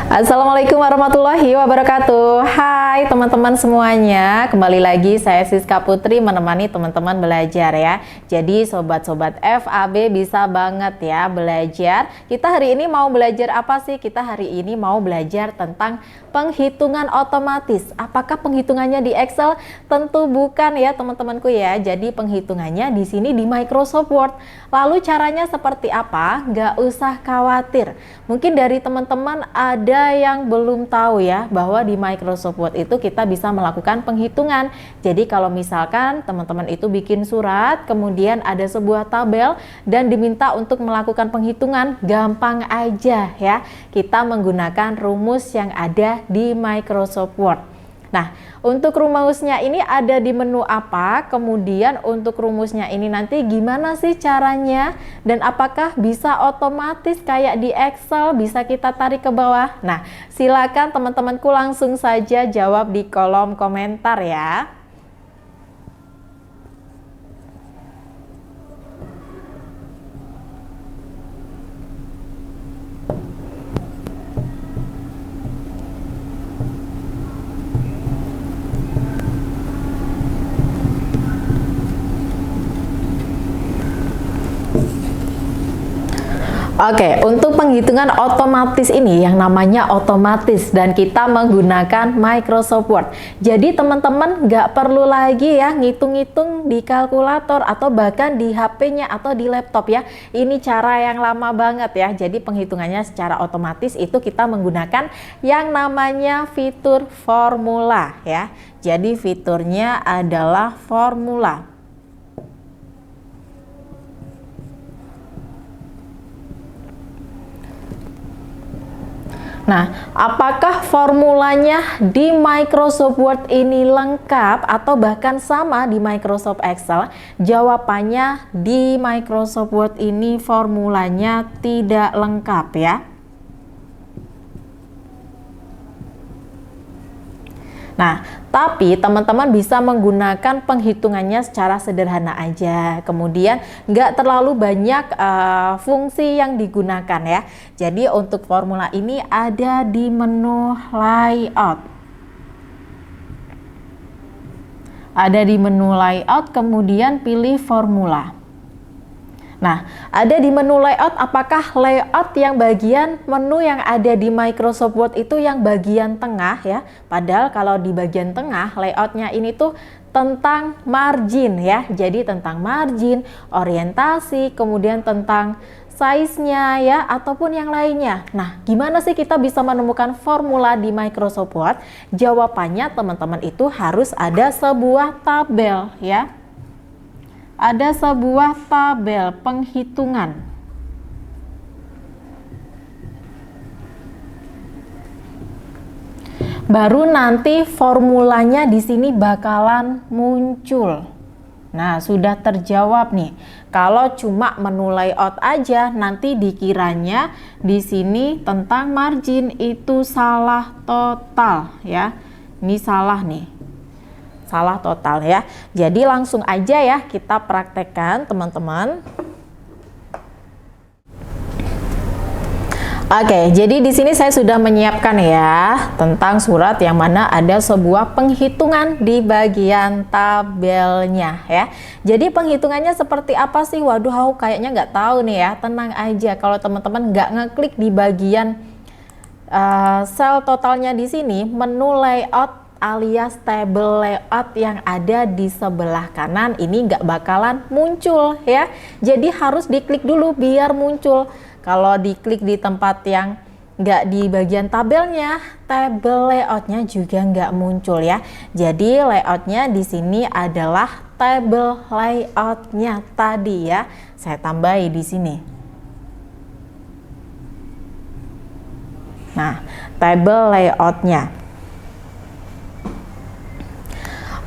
Assalamualaikum warahmatullahi wabarakatuh. Hai teman-teman semuanya, kembali lagi saya Siska Putri menemani teman-teman belajar ya. Jadi sobat-sobat FAB bisa banget ya belajar. Kita hari ini mau belajar apa sih? Kita hari ini mau belajar tentang penghitungan otomatis. Apakah penghitungannya di Excel? Tentu bukan ya teman-temanku ya. Jadi penghitungannya di sini di Microsoft Word. Lalu caranya seperti apa? Nggak usah khawatir. Mungkin dari teman-teman ada yang belum tahu ya bahwa di Microsoft Word itu kita bisa melakukan penghitungan. Jadi kalau misalkan teman-teman itu bikin surat, kemudian ada sebuah tabel dan diminta untuk melakukan penghitungan, gampang aja ya. Kita menggunakan rumus yang ada di Microsoft Word. Nah, untuk rumusnya ini ada di menu apa? Kemudian untuk rumusnya ini nanti gimana sih caranya? Dan apakah bisa otomatis kayak di Excel bisa kita tarik ke bawah? Nah, silakan teman-temanku langsung saja jawab di kolom komentar ya. Oke, untuk penghitungan otomatis ini yang namanya otomatis dan kita menggunakan Microsoft Word. Jadi teman-teman nggak perlu lagi ya ngitung-ngitung di kalkulator atau bahkan di HP-nya atau di laptop ya. Ini cara yang lama banget ya. Jadi penghitungannya secara otomatis itu kita menggunakan yang namanya fitur formula ya. Jadi fiturnya adalah formula. Nah, apakah formulanya di Microsoft Word ini lengkap atau bahkan sama di Microsoft Excel? Jawabannya di Microsoft Word ini formulanya tidak lengkap ya. Nah, tapi teman-teman bisa menggunakan penghitungannya secara sederhana aja. Kemudian nggak terlalu banyak fungsi yang digunakan ya. Jadi untuk formula ini ada di menu layout. Ada di menu layout, kemudian pilih formula. Nah, ada di menu layout, apakah layout yang bagian menu yang ada di Microsoft Word itu yang bagian tengah ya? Padahal kalau di bagian tengah layoutnya ini tuh tentang margin ya. Jadi tentang margin, orientasi, kemudian tentang size-nya ya, ataupun yang lainnya. Nah, gimana sih kita bisa menemukan formula di Microsoft Word? Jawabannya teman-teman itu harus ada sebuah tabel ya. Ada sebuah tabel penghitungan. Baru nanti formulanya di sini bakalan muncul. Nah, sudah terjawab nih. Kalau cuma menu layout aja, nanti dikiranya di sini tentang margin itu salah total ya. Ini salah nih. Salah total ya. Jadi langsung aja ya kita praktekkan teman-teman. Oke, jadi di sini saya sudah menyiapkan ya tentang surat yang mana ada sebuah penghitungan di bagian tabelnya ya. Jadi penghitungannya seperti apa sih? Waduh, kayaknya nggak tahu nih ya. Tenang aja kalau teman-teman nggak ngeklik di bagian sel totalnya di sini, menu layout alias table layout yang ada di sebelah kanan ini nggak bakalan muncul ya. Jadi harus diklik dulu biar muncul. Kalau diklik di tempat yang nggak di bagian tabelnya, table layoutnya juga nggak muncul ya. Jadi layoutnya di sini adalah table layoutnya tadi ya. Saya tambahi di sini. Nah, table layoutnya.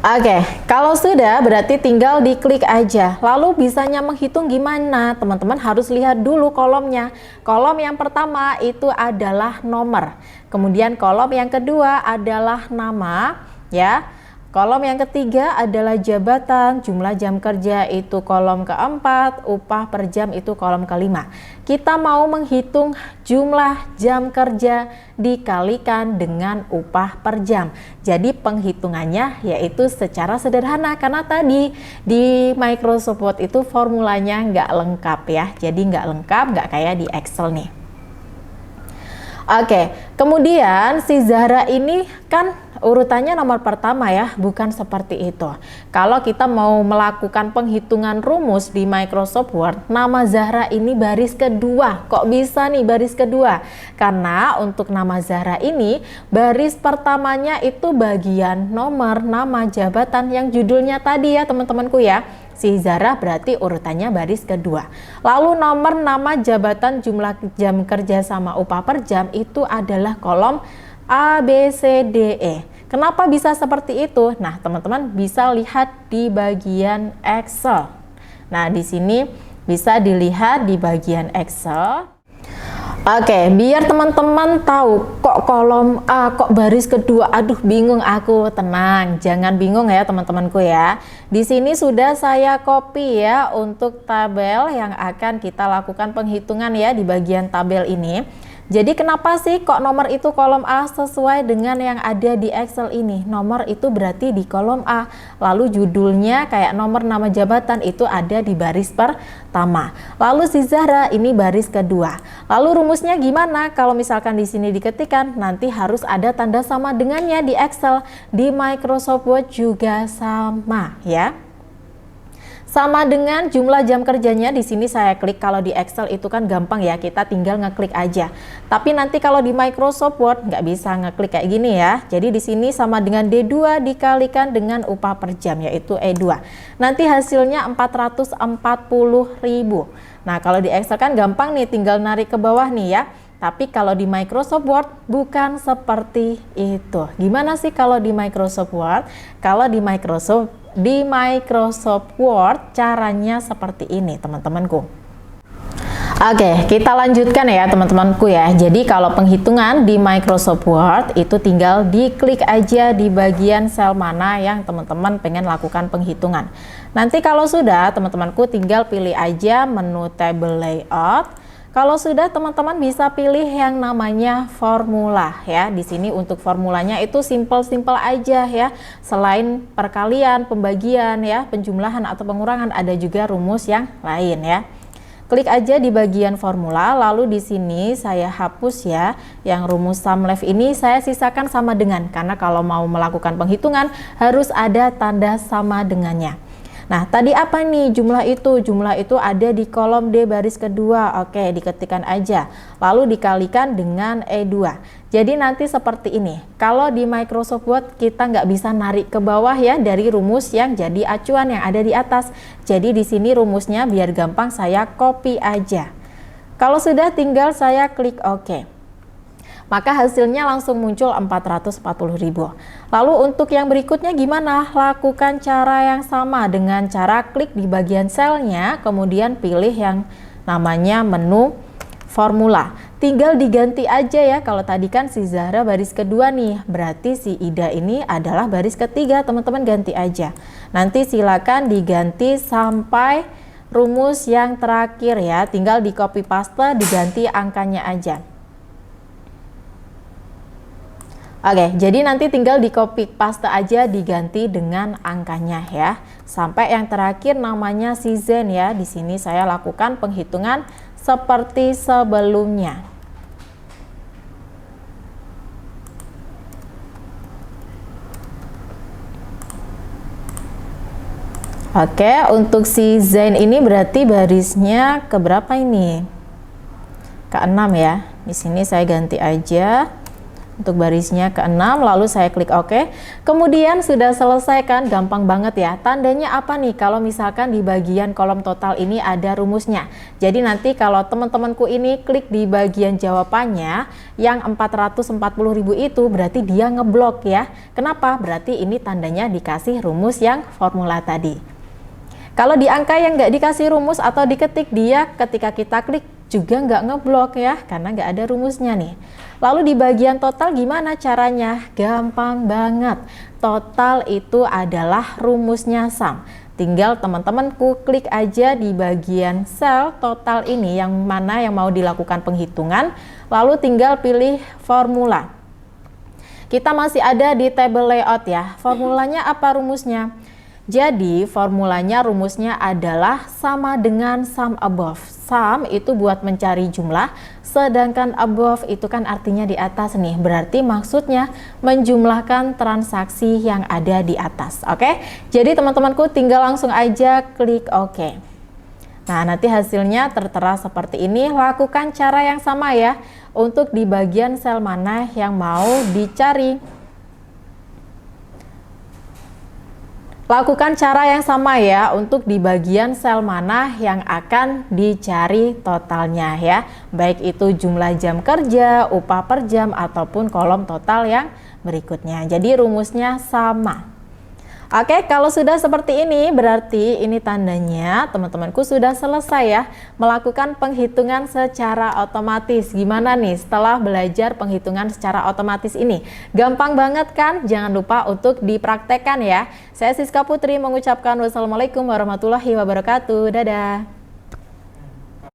Oke, kalau sudah berarti tinggal diklik aja. Lalu bisanya menghitung gimana? Teman-teman harus lihat dulu kolomnya. Kolom yang pertama itu adalah nomor. Kemudian kolom yang kedua adalah nama, ya. Kolom yang ketiga adalah jabatan, jumlah jam kerja itu kolom keempat, upah per jam itu kolom kelima. Kita mau menghitung jumlah jam kerja dikalikan dengan upah per jam. Jadi penghitungannya yaitu secara sederhana, karena tadi di Microsoft Word itu formulanya nggak lengkap ya. Jadi nggak lengkap, nggak kayak di Excel nih. Oke, kemudian si Zahra ini kan urutannya nomor pertama ya, bukan seperti itu. Kalau kita mau melakukan penghitungan rumus di Microsoft Word, nama Zahra ini baris kedua. Kok bisa nih baris kedua? Karena untuk nama Zahra ini, baris pertamanya itu bagian nomor nama jabatan yang judulnya tadi ya teman-temanku ya. Si Zahra berarti urutannya baris kedua. Lalu nomor nama jabatan, jumlah jam kerja sama upah per jam itu adalah kolom A, B, C, D, E. Kenapa bisa seperti itu? Nah, teman-teman bisa lihat di bagian Excel. Nah, di sini bisa dilihat di bagian Excel. Oke, biar teman-teman tahu kok kolom A, kok baris kedua. Aduh, bingung aku. Tenang, jangan bingung ya teman-temanku ya. Di sini sudah saya copy ya untuk tabel yang akan kita lakukan penghitungan ya di bagian tabel ini. Jadi kenapa sih kok nomor itu kolom A sesuai dengan yang ada di Excel ini? Nomor itu berarti di kolom A. Lalu judulnya kayak nomor nama jabatan itu ada di baris pertama. Lalu si Zahra ini baris kedua. Lalu rumusnya gimana? Kalau misalkan di sini diketikkan, nanti harus ada tanda sama dengannya di Excel. Di Microsoft Word juga sama ya. Sama dengan jumlah jam kerjanya, di sini saya klik. Kalau di Excel itu kan gampang ya, kita tinggal ngeklik aja. Tapi nanti kalau di Microsoft Word nggak bisa ngeklik kayak gini ya. Jadi di sini sama dengan D2 dikalikan dengan upah per jam, yaitu E2. Nanti hasilnya 440.000. Nah, kalau di Excel kan gampang nih, tinggal narik ke bawah nih ya. Tapi kalau di Microsoft Word bukan seperti itu. Gimana sih kalau di Microsoft Word? Kalau di Microsoft Word caranya seperti ini teman-temanku. Oke, kita lanjutkan ya teman-temanku ya. Jadi kalau penghitungan di Microsoft Word itu tinggal diklik aja di bagian sel mana yang teman-teman pengen lakukan penghitungan. Nanti kalau sudah teman-temanku tinggal pilih aja menu table layout. Kalau sudah teman-teman bisa pilih yang namanya formula ya. Di sini untuk formulanya itu simple-simple aja ya. Selain perkalian, pembagian ya, penjumlahan atau pengurangan, ada juga rumus yang lain ya. Klik aja di bagian formula, lalu di sini saya hapus ya. Yang rumus sum left ini saya sisakan sama dengan, karena kalau mau melakukan penghitungan harus ada tanda sama dengannya. Nah, tadi apa nih jumlah itu? Jumlah itu ada di kolom D baris kedua. Oke, diketikkan aja. Lalu dikalikan dengan E2. Jadi nanti seperti ini. Kalau di Microsoft Word kita nggak bisa narik ke bawah ya dari rumus yang jadi acuan yang ada di atas. Jadi di sini rumusnya biar gampang saya copy aja. Kalau sudah tinggal saya klik OK. Maka hasilnya langsung muncul 440.000. Lalu untuk yang berikutnya gimana? Lakukan cara yang sama dengan cara klik di bagian selnya, kemudian pilih yang namanya menu formula. Tinggal diganti aja ya, kalau tadi kan si Zahra baris kedua nih, berarti si Ida ini adalah baris ketiga, teman-teman ganti aja. Nanti silakan diganti sampai rumus yang terakhir ya, tinggal di copy paste, diganti angkanya aja. Oke, jadi nanti tinggal di copy paste aja, diganti dengan angkanya ya. Sampai yang terakhir namanya si Zen ya. Di sini saya lakukan penghitungan seperti sebelumnya. Oke, untuk si Zen ini berarti barisnya ke berapa ini? Ke-6 ya. Di sini saya ganti aja. Untuk barisnya ke-6, lalu saya klik OK. Kemudian sudah selesai kan, gampang banget ya. Tandanya apa nih kalau misalkan di bagian kolom total ini ada rumusnya. Jadi nanti kalau teman-temanku ini klik di bagian jawabannya yang 440.000 itu berarti dia ngeblok ya. Kenapa? Berarti ini tandanya dikasih rumus yang formula tadi. Kalau di angka yang nggak dikasih rumus atau diketik, dia ketika kita klik juga nggak ngeblok ya, karena nggak ada rumusnya nih. Lalu di bagian total gimana caranya? Gampang banget. Total itu adalah rumusnya sum. Tinggal teman-temanku klik aja di bagian sel total ini yang mana yang mau dilakukan penghitungan, lalu tinggal pilih formula. Kita masih ada di table layout ya. Formulanya apa rumusnya? Jadi formulanya rumusnya adalah sama dengan sum above. Sum itu buat mencari jumlah, sedangkan above itu kan artinya di atas nih. Berarti maksudnya menjumlahkan transaksi yang ada di atas. Oke? Jadi teman-temanku tinggal langsung aja klik OK. Nah, nanti hasilnya tertera seperti ini. Lakukan cara yang sama ya untuk di bagian sel mana yang mau dicari. Lakukan cara yang sama ya untuk di bagian sel mana yang akan dicari totalnya ya. Baik itu jumlah jam kerja, upah per jam, ataupun kolom total yang berikutnya. Jadi rumusnya sama. Oke, kalau sudah seperti ini berarti ini tandanya teman-temanku sudah selesai ya melakukan penghitungan secara otomatis. Gimana nih setelah belajar penghitungan secara otomatis ini? Gampang banget kan? Jangan lupa untuk dipraktekkan ya. Saya Siska Putri mengucapkan wassalamualaikum warahmatullahi wabarakatuh. Dadah.